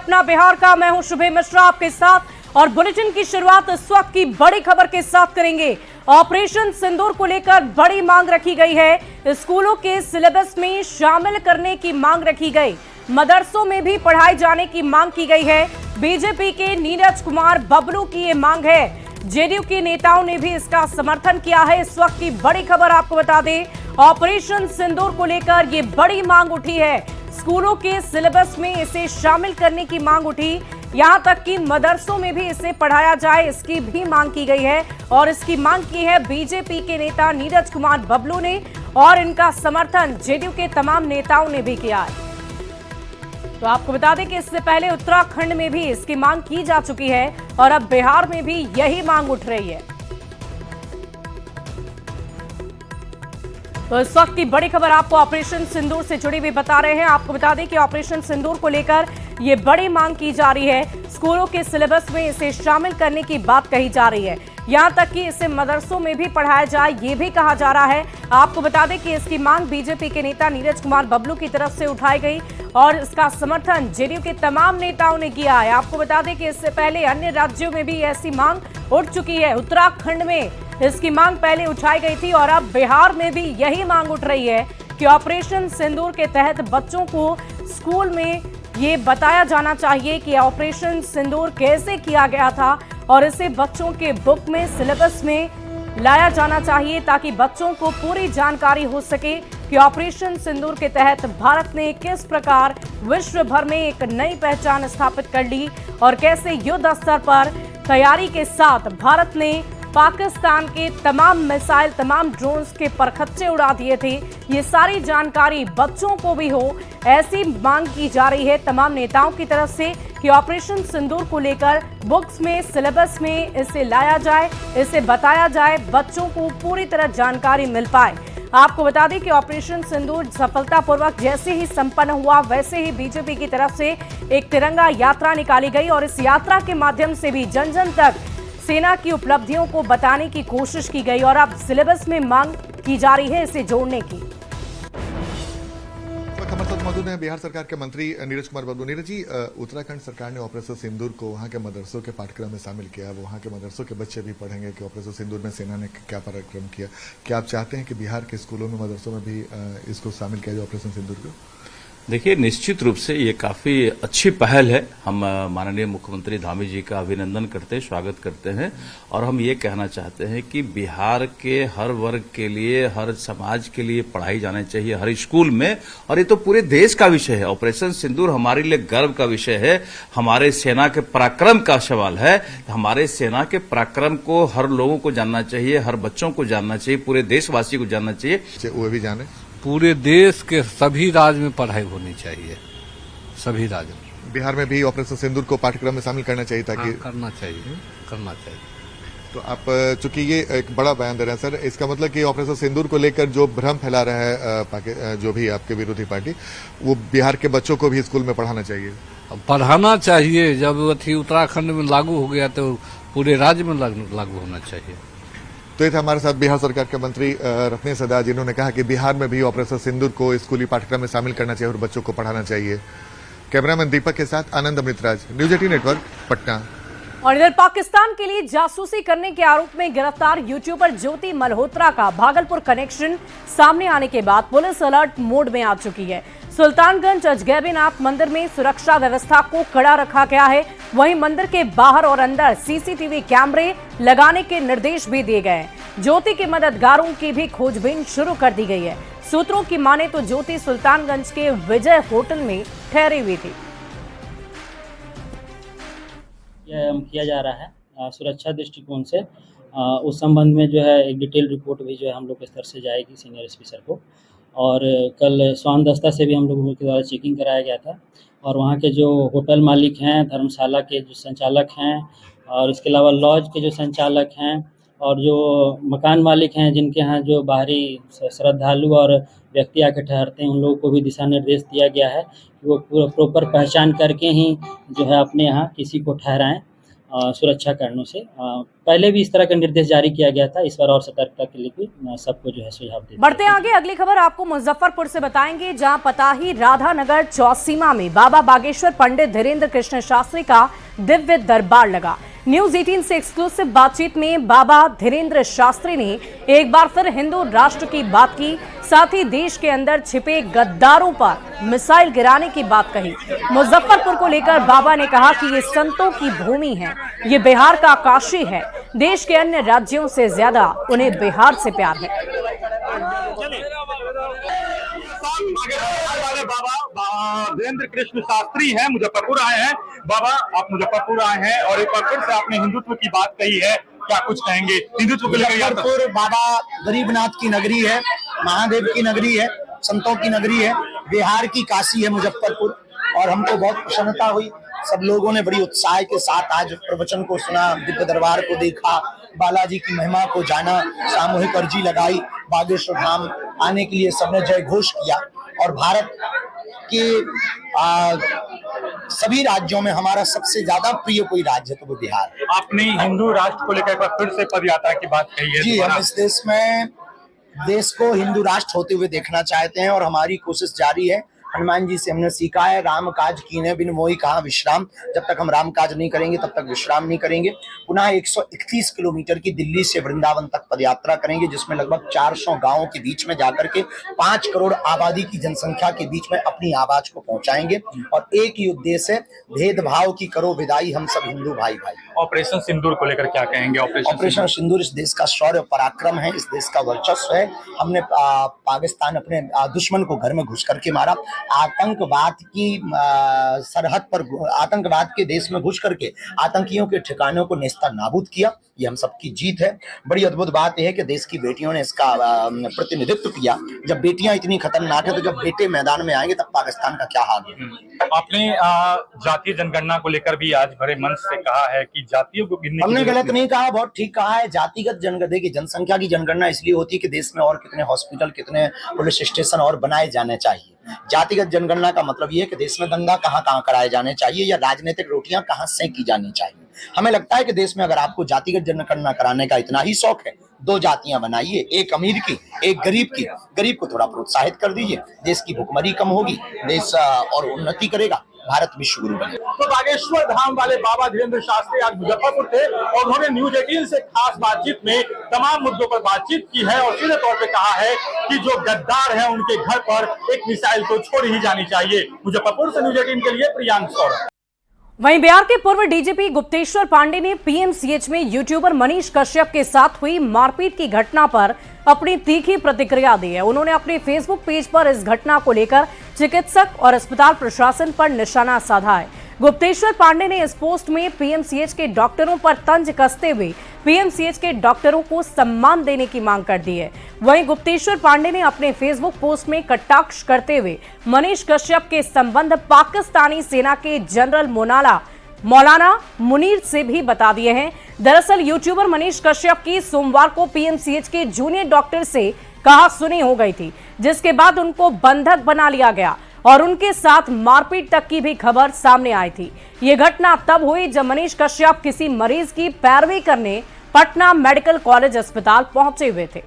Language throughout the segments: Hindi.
पटना बिहार का। मैं हूं शुभे मिश्रा आपके साथ और बुलेटिन की शुरुआत इस वक्त की बड़ी खबर के साथ करेंगे। ऑपरेशन सिंदूर को लेकर बड़ी मांग रखी गई है। स्कूलों के सिलेबस में शामिल करने की मांग रखी गई, मदरसों में भी पढ़ाई जाने की मांग की गई है। बीजेपी के नीरज कुमार बबलू की ये मांग है। जेडीयू के नेताओं ने भी इसका समर्थन किया है। इस वक्त की बड़ी खबर आपको बता दें, ऑपरेशन सिंदूर को लेकर ये बड़ी मांग उठी है। स्कूलों के सिलेबस में इसे शामिल करने की मांग उठी, यहां तक कि मदरसों में भी इसे पढ़ाया जाए, इसकी भी मांग की गई है। और इसकी मांग की है बीजेपी के नेता नीरज कुमार बबलू ने और इनका समर्थन जेडीयू के तमाम नेताओं ने भी किया है। तो आपको बता दें कि इससे पहले उत्तराखंड में भी इसकी मांग की जा चुकी है और अब बिहार में भी यही मांग उठ रही है। तो इस वक्त की बड़ी खबर आपको ऑपरेशन सिंदूर से जुड़ी हुई बता रहे हैं। आपको बता दें कि ऑपरेशन सिंदूर को लेकर ये बड़ी मांग की जा रही है। स्कूलों के सिलेबस में इसे शामिल करने की बात कही जा रही है, यहां तक कि इसे मदरसों में भी पढ़ाया जाए ये भी कहा जा रहा है। आपको बता दें कि इसकी मांग बीजेपी के नेता नीरज कुमार बबलू की तरफ से उठाई गई और इसका समर्थन जेडीयू के तमाम नेताओं ने किया है। आपको बता दें कि इससे पहले अन्य राज्यों में भी ऐसी मांग उठ चुकी है। उत्तराखंड में इसकी मांग पहले उठाई गई थी और अब बिहार में भी यही मांग उठ रही है कि ऑपरेशन सिंदूर के तहत बच्चों को स्कूल में ये बताया जाना चाहिए कि ऑपरेशन सिंदूर कैसे किया गया था और इसे बच्चों के बुक में, सिलेबस में लाया जाना चाहिए ताकि बच्चों को पूरी जानकारी हो सके कि ऑपरेशन सिंदूर के तहत भारत ने किस प्रकार विश्व भर में एक नई पहचान स्थापित कर ली और कैसे युद्ध स्तर पर तैयारी के साथ भारत ने पाकिस्तान के तमाम मिसाइल, तमाम ड्रोन्स के परखच्चे उड़ा दिए थे। ये सारी जानकारी बच्चों को भी हो, ऐसी मांग की जा रही है तमाम नेताओं की तरफ से कि ऑपरेशन सिंदूर को लेकर बुक्स में, सिलेबस में इसे लाया जाए, इसे बताया जाए, बच्चों को पूरी तरह जानकारी मिल पाए। आपको बता दें कि ऑपरेशन सिंदूर सफलतापूर्वक जैसे ही संपन्न हुआ वैसे ही बीजेपी की तरफ से एक तिरंगा यात्रा निकाली गई और इस यात्रा के माध्यम से भी जन जन तक सेना की उपलब्धियों को बताने की कोशिश की गई और अब सिलेबस में मांग की जा रही है इसे जोड़ने की। हमारे साथ मौजूद हैं बिहार सरकार के मंत्री नीरज कुमार बबलू। नीरज जी, उत्तराखंड सरकार ने ऑपरेशन सिंदूर को वहां के मदरसों के पाठ्यक्रम में शामिल किया। वहां के मदरसों के बच्चे भी पढ़ेंगे कि ऑपरेशन सिंदूर में सेना ने क्या पराक्रम किया। क्या आप चाहते हैं कि बिहार के स्कूलों में, मदरसों में भी इसको शामिल किया जाए ऑपरेशन सिंदूर को? देखिए, निश्चित रूप से ये काफी अच्छी पहल है। हम माननीय मुख्यमंत्री धामी जी का अभिनंदन करते हैं, स्वागत करते हैं और हम ये कहना चाहते हैं कि बिहार के हर वर्ग के लिए, हर समाज के लिए पढ़ाई जानी चाहिए हर स्कूल में। और ये तो पूरे देश का विषय है। ऑपरेशन सिंदूर हमारे लिए गर्व का विषय है, हमारे सेना के पराक्रम का सवाल है। हमारे सेना के पराक्रम को हर लोगों को जानना चाहिए, हर बच्चों को जानना चाहिए, पूरे देशवासी को जानना चाहिए। वो भी जाने पूरे देश के सभी राज्य में पढ़ाई होनी चाहिए, सभी राज्य में। बिहार में भी ऑपरेशन सिंदूर को पाठ्यक्रम में शामिल करना चाहिए ताकि करना चाहिए। तो आप चूंकि ये एक बड़ा बयान दे रहे हैं सर, इसका मतलब कि ऑपरेशन सिंदूर को लेकर जो भ्रम फैला रहा है जो भी आपके विरोधी पार्टी, वो बिहार के बच्चों को भी स्कूल में पढ़ाना चाहिए। पढ़ाना चाहिए। जब उत्तराखंड में लागू हो गया तो पूरे राज्य में लागू होना चाहिए। तो ये थे हमारे साथ बिहार सरकार के मंत्री रत्नेश सदा, जिन्होंने कहा कि बिहार में भी ऑपरेशन सिंदूर को स्कूली पाठ्यक्रम में शामिल करना चाहिए और बच्चों को पढ़ाना चाहिए। कैमरामैन दीपक के साथ आनंद अमृतराज, न्यूज 18 नेटवर्क, पटना। और इधर पाकिस्तान के लिए जासूसी करने के आरोप में गिरफ्तार यूट्यूबर ज्योति मल्होत्रा का भागलपुर कनेक्शन सामने आने के बाद पुलिस अलर्ट मोड में आ चुकी है। सुल्तानगंज अजगैबीनाथ मंदिर में सुरक्षा व्यवस्था को कड़ा रखा गया है। वहीं मंदिर के बाहर और अंदर सीसीटीवी कैमरे लगाने के निर्देश भी दिए गए हैं। ज्योति के मददगारों की भी खोजबीन शुरू कर दी गई है। सूत्रों की माने तो ज्योति सुल्तानगंज के विजय होटल में ठहरी हुई थी। किया जा रहा है सुरक्षा दृष्टिकोण से। उस संबंध में जो है एक डिटेल रिपोर्ट भी जो है हम लोग के स्तर से जाएगी सीनियर एसपी सर को। और कल स्वान दस्ता से भी हम लोगों के द्वारा चेकिंग कराया गया था और वहाँ के जो होटल मालिक हैं, धर्मशाला के जो संचालक हैं और इसके अलावा लॉज के जो संचालक हैं और जो मकान मालिक हैं, जिनके यहाँ जो बाहरी श्रद्धालु और व्यक्ति आके ठहरते हैं, उन लोगों को भी दिशा निर्देश दिया गया है कि वो पूरा प्रॉपर पहचान करके ही जो है अपने यहाँ किसी को ठहराएं। सुरक्षा कारणों से। पहले भी इस तरह का निर्देश जारी किया गया था, इस बार और सतर्कता के लिए भी सबको जो है सुझाव देते हैं। बढ़ते आगे अगली खबर आपको मुजफ्फरपुर से बताएंगे, जहां पताही राधानगर चौसीमा में बाबा बागेश्वर पंडित धीरेन्द्र कृष्ण शास्त्री का दिव्य दरबार लगा। न्यूज 18 से एक्सक्लूसिव बातचीत में बाबा धीरेन्द्र शास्त्री ने एक बार फिर हिंदू राष्ट्र की बात की, साथ ही देश के अंदर छिपे गद्दारों पर मिसाइल गिराने की बात कही। मुजफ्फरपुर को लेकर बाबा ने कहा कि ये संतों की भूमि है, ये बिहार का काशी है, देश के अन्य राज्यों से ज्यादा उन्हें बिहार से प्यार है। वाले बाबा धीरेन्द्र कृष्ण शास्त्री हैं, मुजफ्फरपुर आए हैं। बाबा, आप मुजफ्फरपुर आए हैं और एक बार फिर से आपने हिंदुत्व की बात कही है, क्या कुछ कहेंगे हिंदुत्व को लेकर? मुजफ्फरपुर बाबा गरीबनाथ की नगरी है, महादेव की नगरी है, संतों की नगरी है, बिहार की काशी है मुजफ्फरपुर। और हमको बहुत प्रसन्नता हुई, सब लोगों ने बड़ी उत्साह के साथ आज प्रवचन को सुना, दिव्य दरबार को देखा, बालाजी की महिमा को जाना, सामूहिक अर्जी लगाई, बागेश्वर धाम आने के लिए सबने जय घोष किया। और भारत के सभी राज्यों में हमारा सबसे ज्यादा प्रिय कोई राज्य तो वो बिहार है। आपने हिंदू राष्ट्र को लेकर फिर से पद यात्रा की बात कही है। जी, हम इस देश में देश को हिंदू राष्ट्र होते हुए देखना चाहते हैं और हमारी कोशिश जारी है। हनुमान जी से हमने सीखा है, राम काज कीने बिन मोहि कहाँ विश्राम। जब तक हम राम काज नहीं करेंगे तब तक विश्राम नहीं करेंगे। पुनः 131 किलोमीटर की दिल्ली से वृंदावन तक पदयात्रा करेंगे, जिसमें लगभग 400 गांवों के बीच में जाकर के 5 करोड़ आबादी की जनसंख्या के बीच में अपनी आवाज को पहुंचाएंगे। और एक ही उद्देश्य है, भेदभाव की करो विदाई, हम सब हिंदू भाई भाई। ऑपरेशन सिंदूर को लेकर क्या कहेंगे? ऑपरेशन सिंदूर इस देश का शौर्य पराक्रम है, इस देश का वर्चस्व है। हमने पाकिस्तान अपने दुश्मन को घर में घुस करके मारा, आतंकवाद की सरहद पर, आतंकवाद के देश में घुस करके आतंकियों के ठिकानों को नेस्ता नाबूद किया। ये हम सबकी जीत है। बड़ी अद्भुत बात यह है कि देश की बेटियों ने इसका प्रतिनिधित्व किया। जब बेटियां इतनी खतरनाक है तो जब बेटे मैदान में आएंगे तब पाकिस्तान का क्या हाल है। आपने जातीय जनगणना को लेकर भी आज बड़े मंच से कहा है कि जातियों को गिनने, हमने गलत नहीं कहा, बहुत ठीक कहा है। जातिगत जनगणना की जनसंख्या की जनगणना इसलिए होती है कि देश में और कितने हॉस्पिटल, कितने पुलिस स्टेशन और बनाए जाने चाहिए। जातिगत जनगणना का मतलब ये है कि देश में दंगा कहाँ कहाँ कराए जाने चाहिए या राजनीतिक रोटियां कहाँ सेंकी जानी चाहिए। हमें लगता है कि देश में अगर आपको जातिगत जनगणना कराने का इतना ही शौक है, 2 जातियां बनाइए, एक अमीर की, एक गरीब की। गरीब को थोड़ा प्रोत्साहित कर दीजिए, देश की भुखमरी कम होगी, देश और उन्नति करेगा, भारत विश्व गुरु बनेगा। तो बागेश्वर धाम वाले बाबा धीरेन्द्र शास्त्री आज मुजफ्फरपुर थे और उन्होंने न्यूज 18 से खास बातचीत में तमाम मुद्दों पर बातचीत की है और सीधे तौर पे कहा है कि जो गद्दार हैं उनके घर पर एक मिसाइल तो छोड़ ही जानी चाहिए। मुजफ्फरपुर से न्यूज 18 के लिए प्रियांक सौरभ। वहीं बिहार के पूर्व डीजीपी गुप्तेश्वर पांडे ने पीएमसीएच में यूट्यूबर मनीष कश्यप के साथ हुई मारपीट की घटना पर अपनी तीखी प्रतिक्रिया दी है। उन्होंने अपने फेसबुक पेज पर इस घटना को लेकर चिकित्सक और अस्पताल प्रशासन पर निशाना साधा है। गुप्तेश्वर पांडे ने इस पोस्ट में पीएमसीएच के डॉक्टरों पर तंज कसते हुए पीएमसीएच के डॉक्टरों को सम्मान देने की मांग कर दी है। वहीं गुप्तेश्वर पांडे ने अपने फेसबुक पोस्ट में कटाक्ष करते हुए मनीष कश्यप के संबंध पाकिस्तानी सेना के जनरल मौलाना मुनीर से भी बता दिए हैं। दरअसल यूट्यूबर मनीष कश्यप की सोमवार को पीएमसीएच के जूनियर डॉक्टर से कहासुनी हो गई थी, जिसके बाद उनको बंधक बना लिया गया और उनके साथ मारपीट तक की भी खबर सामने आई थी। ये घटना तब हुई जब मनीष कश्यप किसी मरीज की पैरवी करने पटना मेडिकल कॉलेज अस्पताल पहुंचे हुए थे।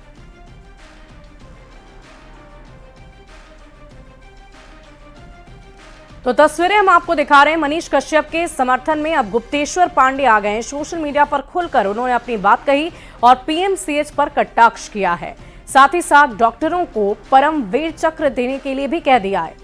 तो तस्वीरें हम आपको दिखा रहे हैं। मनीष कश्यप के समर्थन में अब गुप्तेश्वर पांडे आ गए हैं। सोशल मीडिया पर खुलकर उन्होंने अपनी बात कही और पीएमसीएच पर कटाक्ष किया है। साथ ही साथ डॉक्टरों को परम वीर चक्र देने के लिए भी कह दिया है।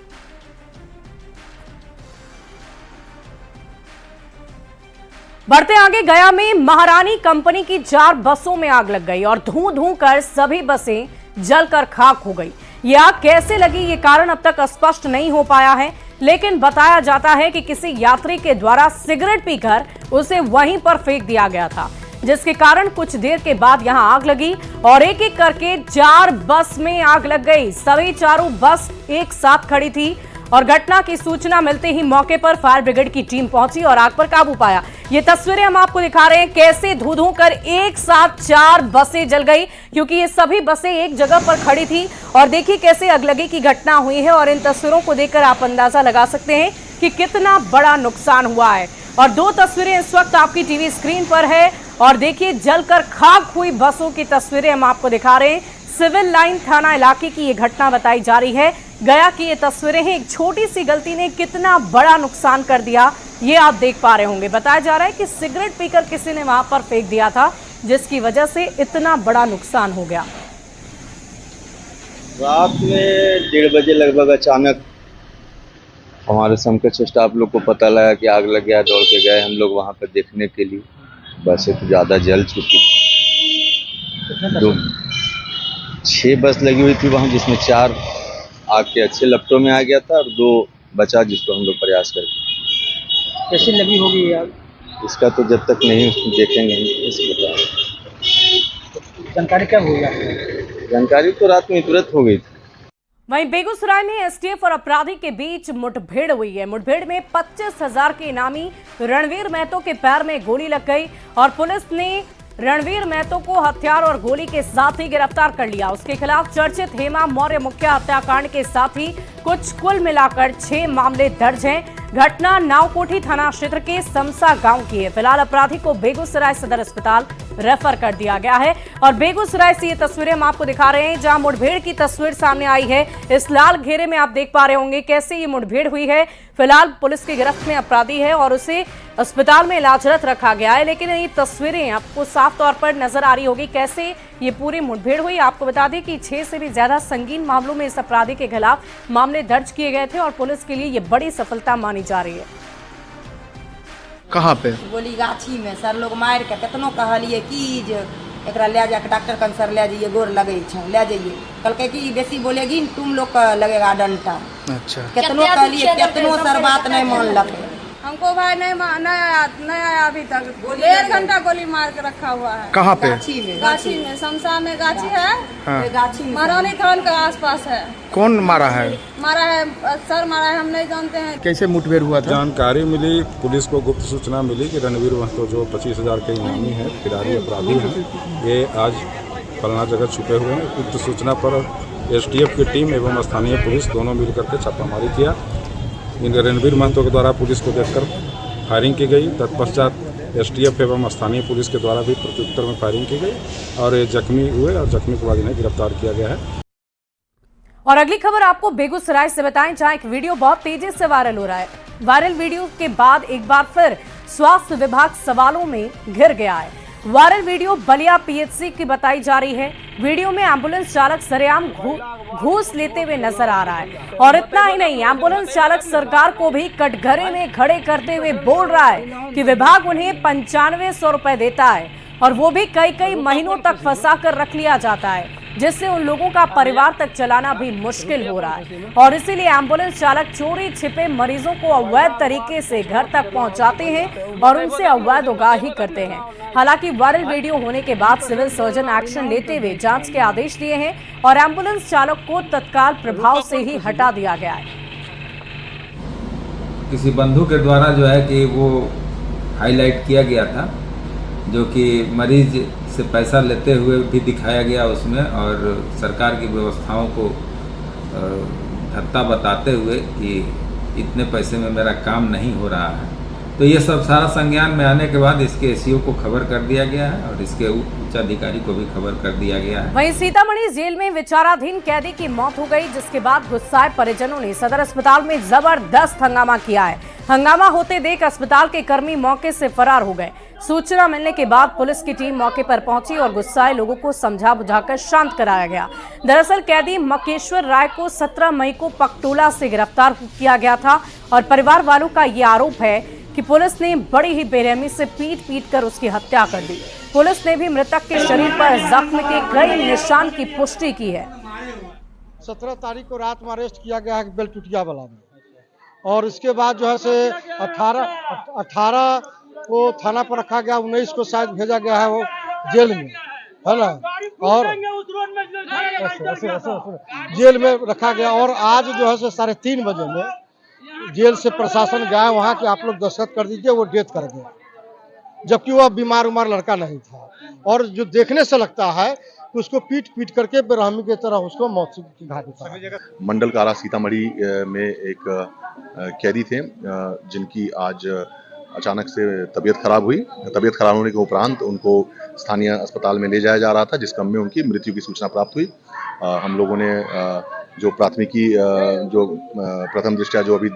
बढ़ते आगे, गया में महारानी कंपनी की 4 बसों में आग लग गई और धूं कर सभी बसें जलकर खाक हो गई। ये आग कैसे लगी, ये कारण अब तक स्पष्ट नहीं हो पाया है, लेकिन बताया जाता है कि किसी यात्री के द्वारा सिगरेट पीकर उसे वहीं पर फेंक दिया गया था, जिसके कारण कुछ देर के बाद यहां आग लगी और एक एक करके 4 बस में आग लग गई। सभी चारों बस एक साथ खड़ी थी और घटना की सूचना मिलते ही मौके पर फायर ब्रिगेड की टीम पहुंची और आग पर काबू पाया। ये तस्वीरें हम आपको दिखा रहे हैं, कैसे धू कर एक साथ 4 बसें जल गई, क्योंकि ये सभी बसें एक जगह पर खड़ी थी। और देखिए कैसे अगलगी की घटना हुई है और इन तस्वीरों को देखकर आप अंदाजा लगा सकते हैं कि कितना बड़ा नुकसान हुआ है। और दो तस्वीरें इस वक्त आपकी टीवी स्क्रीन पर है और देखिए जलकर खाक हुई बसों की तस्वीरें हम आपको दिखा रहे हैं। सिविल लाइन थाना इलाके की ये घटना बताई जा रही है। गया की ये तस्वीरें हैं। एक छोटी सी गलती ने कितना बड़ा नुकसान कर दिया ये आप देख पा रहे होंगे। बताया जा रहा है कि सिगरेट पीकर किसी ने वहां पर फेंक दिया था, जिसकी वजह से इतना बड़ा नुकसान हो गया। रात में 1:30 बजे लगभग अचानक हमारे समकक्ष स्टाफ लोग को पता लगा कि आग लग गया। दौड़ के गए हम लोग वहां पर देखने के लिए। बसें तो ज़्यादा जल चुकी थी। 6 बस लगी हुई थी वहाँ, जिसमें 4 आग के अच्छे लपटों में आ गया था और 2 बचा, जिसको हम लोग प्रयास करके। कैसे लगी होगी आग? इसका तो जब तक नहीं देखेंगे इसको बता। जानकारी कब हुई आपको? जानकारी तो रात में तुरंत हो गई थी। वहीं बेगूसराय में एसटीएफ और अपराधी के बीच मुठभेड़ हुई है। मुठभेड़ में 25,000 के इनामी रणवीर महतो के पैर में गोली लग गई और पुलिस ने रणवीर महतो को हथियार और गोली के साथ ही गिरफ्तार कर लिया। उसके खिलाफ चर्चित हेमा मौर्य मुख्य हत्याकांड के साथ ही कुल मिलाकर 6 मामले दर्ज हैं। घटना नावकोठी थाना क्षेत्र के समसा गांव की है। फिलहाल अपराधी को बेगूसराय सदर अस्पताल रेफर कर दिया गया है और बेगूसराय से ये तस्वीरें हम आपको दिखा रहे हैं, जहां मुठभेड़ की तस्वीर सामने आई है। इस लाल घेरे में आप देख पा रहे होंगे कैसे ये मुठभेड़ हुई है। फिलहाल पुलिस की गिरफ्त में अपराधी है और उसे अस्पताल में इलाजरत रखा गया है। लेकिन ये तस्वीरें आपको साफ तौर पर नजर आ रही होगी कैसे ये पूरी मुठभेड़ हुई। आपको बता दें कि 6 से भी ज्यादा संगीन मामलों में इस अपराधी के खिलाफ मामले दर्ज किए गए थे और पुलिस के लिए ये बड़ी सफलता मानी जा रही है। कहाँ पे? गोली गाछी में सर लोग मार के कितनो कहलिए कि जे एकरा ले जाके डॉक्टर कंसर ले जाइए, गोर लगे ले जाइए। कल के कि बेसी बोलेगी तुम लोग का लगेगा डंडा। अच्छा, कितनो कहलिए कितनो सर बात नहीं मान लगे। हमको भाई नहीं आया अभी तक। 1.5 घंटा गोली मार के रखा हुआ है। कहाँ पे? गाछी में शमशान में गाछी है। हाँ। गाछी में मरौनी थान के आसपास है। कौन मारा है? मारा है सर, मारा है, हम नहीं जानते हैं। कैसे मुठभेड़ हुआ था? जानकारी मिली, पुलिस को गुप्त सूचना मिली कि रणवीर महतो जो 25,000 के इनामी है, फिरारी अपराधी हैं, ये आज फलना जगह छुपे हुए हैं। गुप्त सूचना पर एसटीएफ की टीम एवं स्थानीय पुलिस दोनों मिलकर के छापामारी किया। इन रणवीर महतो के द्वारा पुलिस को देखकर फायरिंग की गई। तत्पश्चात एसटीएफ एवं स्थानीय पुलिस के द्वारा भी प्रत्युत्तर में फायरिंग की गई और ये जख्मी हुए और जख्मी को बाद इन्हें गिरफ्तार किया गया है। और अगली खबर आपको बेगूसराय से बताएं, जहां एक वीडियो बहुत तेजी से वायरल हो रहा है। वायरल वीडियो के बाद एक बार फिर स्वास्थ्य विभाग सवालों में घिर गया है। वायरल वीडियो बलिया पीएचसी की बताई जा रही है। वीडियो में एम्बुलेंस चालक सरेआम घूस लेते हुए नजर आ रहा है और इतना ही नहीं, एम्बुलेंस चालक सरकार को भी कटघरे में खड़े करते हुए बोल रहा है कि विभाग उन्हें 9500 रुपए देता है और वो भी कई महीनों तक फंसा कर रख लिया जाता है, जिससे उन लोगों का परिवार तक चलाना भी मुश्किल हो रहा है। और इसीलिए एम्बुलेंस चालक चोरी छिपे मरीजों को अवैध तरीके से घर तक पहुंचाते हैं और उनसे अवैध उगाही करते हैं। हालांकि वायरल वीडियो होने के बाद सिविल सर्जन एक्शन लेते हुए जांच के आदेश दिए हैं और एम्बुलेंस चालक को तत्काल प्रभाव से ही हटा दिया गया है। किसी बंधु के द्वारा जो है कि वो हाईलाइट किया गया था, जो कि मरीज से पैसा लेते हुए भी दिखाया गया उसमें, और सरकार की व्यवस्थाओं को धत्ता बताते हुए कि इतने पैसे में मेरा काम नहीं हो रहा है। तो ये सब सारा संज्ञान में आने के बाद इसके एसईओ को खबर कर दिया गया है और इसके उच्चाधिकारी को भी खबर कर दिया गया है। वहीं सीतामढ़ी जेल में विचाराधीन कैदी की मौत हो गई, जिसके बाद गुस्साए परिजनों ने सदर अस्पताल में जबरदस्त हंगामा किया है। हंगामा होते देख अस्पताल के कर्मी मौके से फरार हो गए। सूचना मिलने के बाद पुलिस की टीम मौके पर पहुंची और गुस्साए लोगों को समझा बुझाकर शांत कराया गया। दरअसल कैदी मकेश्वर राय को 17 मई को पकटोला से गिरफ्तार किया गया था और परिवार वालों का ये आरोप है कि पुलिस ने बड़ी ही बेरहमी से पीट कर उसकी हत्या कर दी। पुलिस ने भी मृतक के शरीर पर जख्म के कई निशान की पुष्टि की है। 17 तारीख को रात में अरेस्ट किया गया है बेलटुटिया वाला में, और इसके बाद जो है से 18 को थाना पर रखा गया, 19 को शायद भेजा गया है वो जेल में, है ना, और जेल में रखा गया। और आज जो है से 3:30 बजे में जेल से प्रशासन गया वहाँ के आप लोग दस्तखत कर दीजिए, वो डेथ कर गया, जबकि वह बीमार उमार लड़का नहीं था। और जो देखने से लगता है कि उसको पीट करके बेरहमी की तरह उसको मौत की घाट उतारा। मंडल कारा सीतामढ़ी में एक कैदी थे जिनकी आज अचानक से तबीयत खराब हुई। तबीयत खराब होने के उपरांत उनको स्थानीय अस्पताल में ले जाया जा रहा था, जिस क्रम में उनकी मृत्यु की सूचना प्राप्त हुई। हम लोगों ने जो प्राथमिकी जो प्रथम दृष्टया जो अभी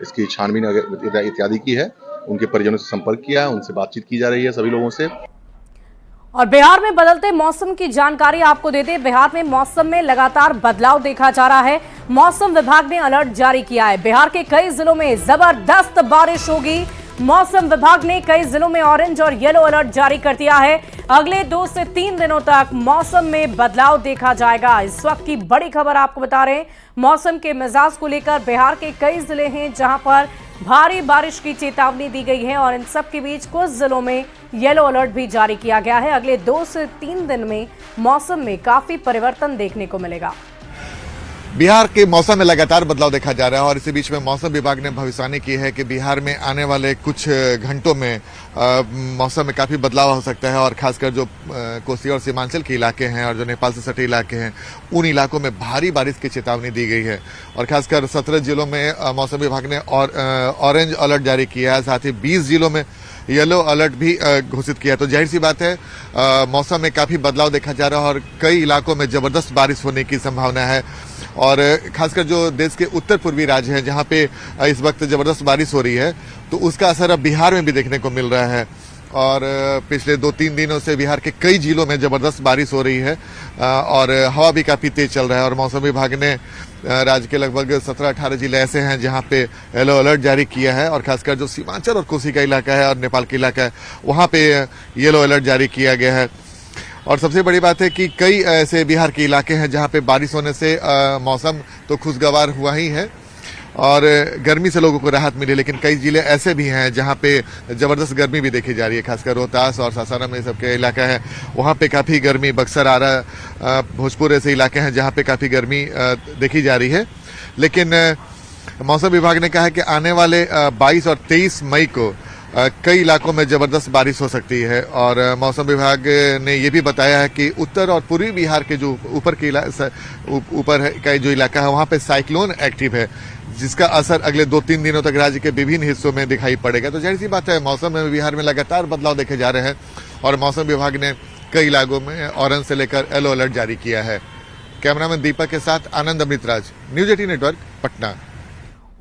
इसकी छानबीन इत्यादि की है, उनके परिजनों से संपर्क किया है, उनसे बातचीत की जा रही है सभी लोगों से। और बिहार में बदलते मौसम की जानकारी आपको दे दें। बिहार में मौसम में लगातार बदलाव देखा जा रहा है। मौसम विभाग ने अलर्ट जारी किया है। बिहार के कई जिलों में जबरदस्त बारिश होगी। मौसम विभाग ने कई जिलों में ऑरेंज और येलो अलर्ट जारी कर दिया है। अगले 2 से 3 दिनों तक मौसम में बदलाव देखा जाएगा। इस वक्त की बड़ी खबर आपको बता रहे हैं, मौसम के मिजाज को लेकर बिहार के कई जिले हैं जहां पर भारी बारिश की चेतावनी दी गई है और इन सब के बीच कुछ जिलों में येलो अलर्ट भी जारी किया गया है। अगले 2 से 3 दिन में मौसम में काफी परिवर्तन देखने को मिलेगा। बिहार के मौसम में लगातार बदलाव देखा जा रहा है और इसी बीच में मौसम विभाग ने भविष्यवाणी की है कि बिहार में आने वाले कुछ घंटों में मौसम में काफी बदलाव हो सकता है और खासकर जो कोसी और सीमांचल के इलाके हैं और जो नेपाल से सटे इलाके हैं, उन इलाकों में भारी बारिश की चेतावनी दी गई है। और खासकर 17 जिलों में मौसम विभाग ने ऑरेंज अलर्ट जारी किया है, साथ ही 20 जिलों में येलो अलर्ट भी घोषित किया है। तो जाहिर सी बात है मौसम में काफी बदलाव देखा जा रहा है और कई इलाकों में जबरदस्त बारिश होने की संभावना है। और खासकर जो देश के उत्तर पूर्वी राज्य हैं जहां पे इस वक्त जबरदस्त बारिश हो रही है, तो उसका असर अब बिहार में भी देखने को मिल रहा है। और पिछले 2-3 दिनों से बिहार के कई जिलों में जबरदस्त बारिश हो रही है और हवा भी काफी तेज चल रहा है। और मौसम विभाग ने राज्य के लगभग 17-18 जिले ऐसे हैं जहां पे येलो अलर्ट जारी किया है और खासकर जो सीमांचल और कोसी का इलाका है और नेपाल का इलाका है, वहां पे येलो अलर्ट जारी किया गया है। और सबसे बड़ी बात है कि कई ऐसे बिहार के इलाके हैं जहां पे बारिश होने से मौसम तो खुशगवार हुआ ही है और गर्मी से लोगों को राहत मिली, लेकिन कई जिले ऐसे भी हैं जहां पे जबरदस्त गर्मी भी देखी जा रही है। खासकर रोहतास और सासाराम में सबके इलाका है, वहां पे काफी गर्मी, बक्सर, आरा, भोजपुर ऐसे इलाके हैं जहां पे काफी गर्मी देखी जा रही है। लेकिन मौसम विभाग ने कहा है कि आने वाले 22 और 23 मई को कई इलाकों में जबरदस्त बारिश हो सकती है। और मौसम विभाग ने यह भी बताया है कि उत्तर और पूर्वी बिहार के जो ऊपर का जो इलाका है, वहां पे साइक्लोन एक्टिव है, जिसका असर अगले 2-3 दिनों तक राज्य के विभिन्न हिस्सों में दिखाई पड़ेगा। तो जाहिर सी बात है मौसम में बिहार में लगातार बदलाव देखे जा रहे हैं और मौसम विभाग ने कई इलाकों में ऑरेंज से लेकर येलो अलर्ट जारी किया है। कैमरामैन दीपक के साथ आनंद अमृतराज, न्यूज 18 नेटवर्क, पटना।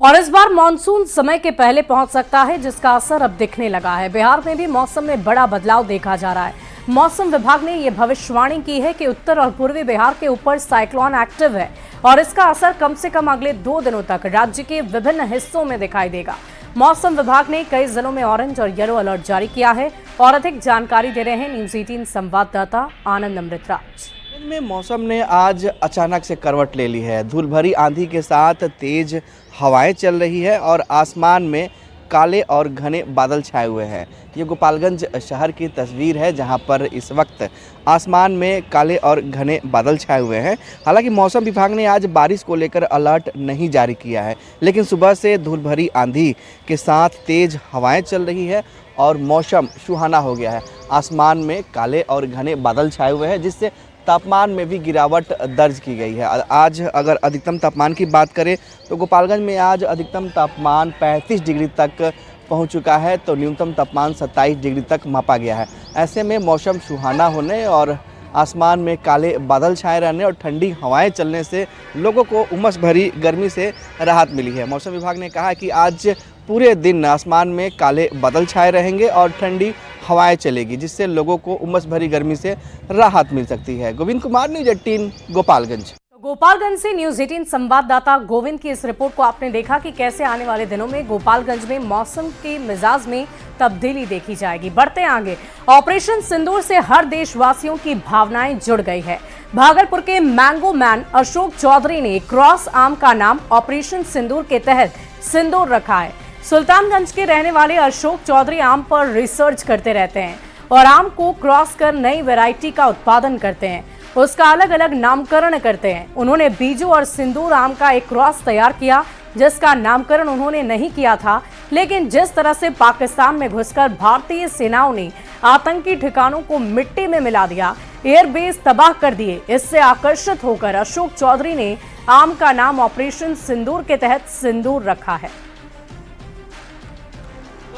और इस बार मानसून समय के पहले पहुंच सकता है, जिसका असर अब दिखने लगा है। बिहार में भी मौसम में बड़ा बदलाव देखा जा रहा है। मौसम विभाग ने यह भविष्यवाणी की है कि उत्तर और पूर्वी बिहार के ऊपर साइक्लोन एक्टिव है और इसका असर कम से कम अगले 2 दिनों तक राज्य के विभिन्न हिस्सों में दिखाई देगा। मौसम विभाग ने कई जिलों में ऑरेंज और येलो अलर्ट जारी किया है और अधिक जानकारी दे रहे हैं न्यूज 18 संवाददाता आनंद अमृतराज। में मौसम ने आज अचानक से करवट ले ली है। धूल भरी आंधी के साथ तेज हवाएं चल रही है और आसमान में काले और घने बादल छाए हुए हैं। ये गोपालगंज शहर की तस्वीर है जहां पर इस वक्त आसमान में काले और घने बादल छाए हुए हैं। हालांकि मौसम विभाग ने आज बारिश को लेकर अलर्ट नहीं जारी किया है, लेकिन सुबह से धूल भरी आंधी के साथ तेज हवाएं चल रही है और मौसम सुहाना हो गया है। आसमान में काले और घने बादल छाए हुए हैं, जिससे तापमान में भी गिरावट दर्ज की गई है। आज अगर अधिकतम तापमान की बात करें तो गोपालगंज में आज अधिकतम तापमान 35 डिग्री तक पहुंच चुका है, तो न्यूनतम तापमान 27 डिग्री तक मापा गया है। ऐसे में मौसम सुहाना होने और आसमान में काले बादल छाए रहने और ठंडी हवाएं चलने से लोगों को उमस भरी गर्मी से राहत मिली है। मौसम विभाग ने कहा कि आज पूरे दिन आसमान में काले बादल छाए रहेंगे और ठंडी हवाएं चलेगी, जिससे लोगों को उमस भरी गर्मी से राहत मिल सकती है। गोविंद कुमार, न्यूज 18 गोपालगंज। गोपालगंज से न्यूज 18 संवाददाता गोविंद की इस रिपोर्ट को आपने देखा कि कैसे आने वाले दिनों में गोपालगंज में मौसम के मिजाज में तब्दीली देखी जाएगी। बढ़ते आगे, ऑपरेशन सिंदूर से हर देशवासियों की भावनाएं जुड़ गई है। भागलपुर के मैंगो मैन अशोक चौधरी ने क्रॉस आम का नाम ऑपरेशन सिंदूर के तहत सिंदूर रखा है। सुल्तानगंज के रहने वाले अशोक चौधरी आम पर रिसर्च करते रहते हैं और आम को क्रॉस कर नई वैरायटी का उत्पादन करते हैं, उसका अलग अलग नामकरण करते हैं। उन्होंने बीजू और सिंदूर आम का एक क्रॉस तैयार किया, जिसका नामकरण उन्होंने नहीं किया था, लेकिन जिस तरह से पाकिस्तान में घुसकर भारतीय सेनाओं ने आतंकी ठिकानों को मिट्टी में मिला दिया, एयरबेस तबाह कर दिए, इससे आकर्षित होकर अशोक चौधरी ने आम का नाम ऑपरेशन सिंदूर के तहत सिंदूर रखा है।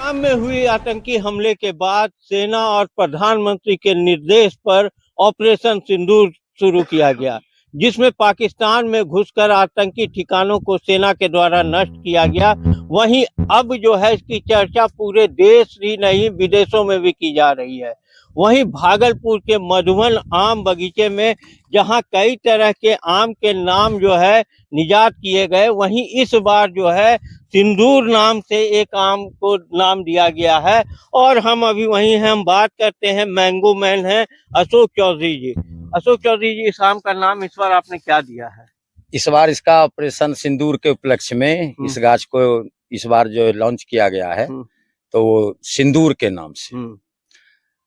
पहलगाम में हुई आतंकी हमले के बाद सेना और प्रधानमंत्री के निर्देश पर ऑपरेशन सिंदूर शुरू किया गया, जिसमें पाकिस्तान में घुसकर आतंकी ठिकानों को सेना के द्वारा नष्ट किया गया। वहीं अब जो है इसकी चर्चा पूरे देश ही नहीं विदेशों में भी की जा रही है। वहीं भागलपुर के मधुबन आम बगीचे में जहां कई तरह के आम के नाम जो है निजात किए गए, वहीं इस बार जो है सिंदूर नाम से एक आम को नाम दिया गया है। और हम अभी वहीं हैं, हम बात करते हैं, मैंगो मैन है अशोक चौधरी जी। अशोक चौधरी जी, इस आम का नाम इस बार आपने क्या दिया है? इस बार इसका ऑपरेशन सिंदूर के उपलक्ष्य में इस गाछ को इस बार जो लॉन्च किया गया है तो वो सिंदूर के नाम से,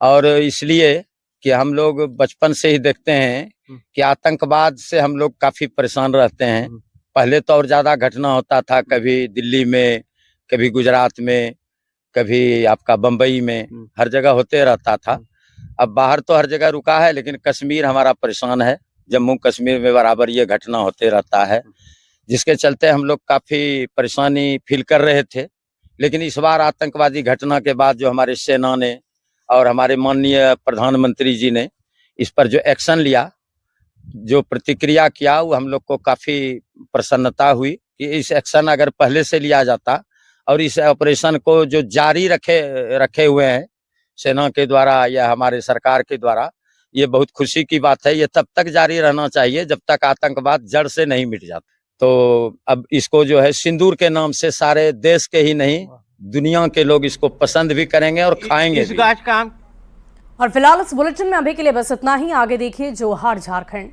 और इसलिए कि हम लोग बचपन से ही देखते हैं कि आतंकवाद से हम लोग काफी परेशान रहते हैं। पहले तो और ज्यादा घटना होता था, कभी दिल्ली में, कभी गुजरात में, कभी आपका बम्बई में, हर जगह होते रहता था। अब बाहर तो हर जगह रुका है, लेकिन कश्मीर हमारा परेशान है। जम्मू कश्मीर में बराबर ये घटना होते रहता है, जिसके चलते हम लोग काफी परेशानी फील कर रहे थे। लेकिन इस बार आतंकवादी घटना के बाद जो हमारी सेना ने और हमारे माननीय प्रधानमंत्री जी ने इस पर जो एक्शन लिया, जो प्रतिक्रिया किया, वो हम लोग को काफी प्रसन्नता हुई कि इस एक्शन अगर पहले से लिया जाता और इस ऑपरेशन को जो जारी रखे हुए हैं सेना के द्वारा या हमारे सरकार के द्वारा, ये बहुत खुशी की बात है। ये तब तक जारी रहना चाहिए जब तक आतंकवाद जड़ से नहीं मिट जाता। तो अब इसको जो है सिंदूर के नाम से सारे देश के ही नहीं दुनिया के लोग इसको पसंद भी करेंगे और खाएंगे इस गाछ का आम। और फिलहाल इस बुलेटिन में अभी के लिए बस इतना ही। आगे देखिए जोहार झारखंड।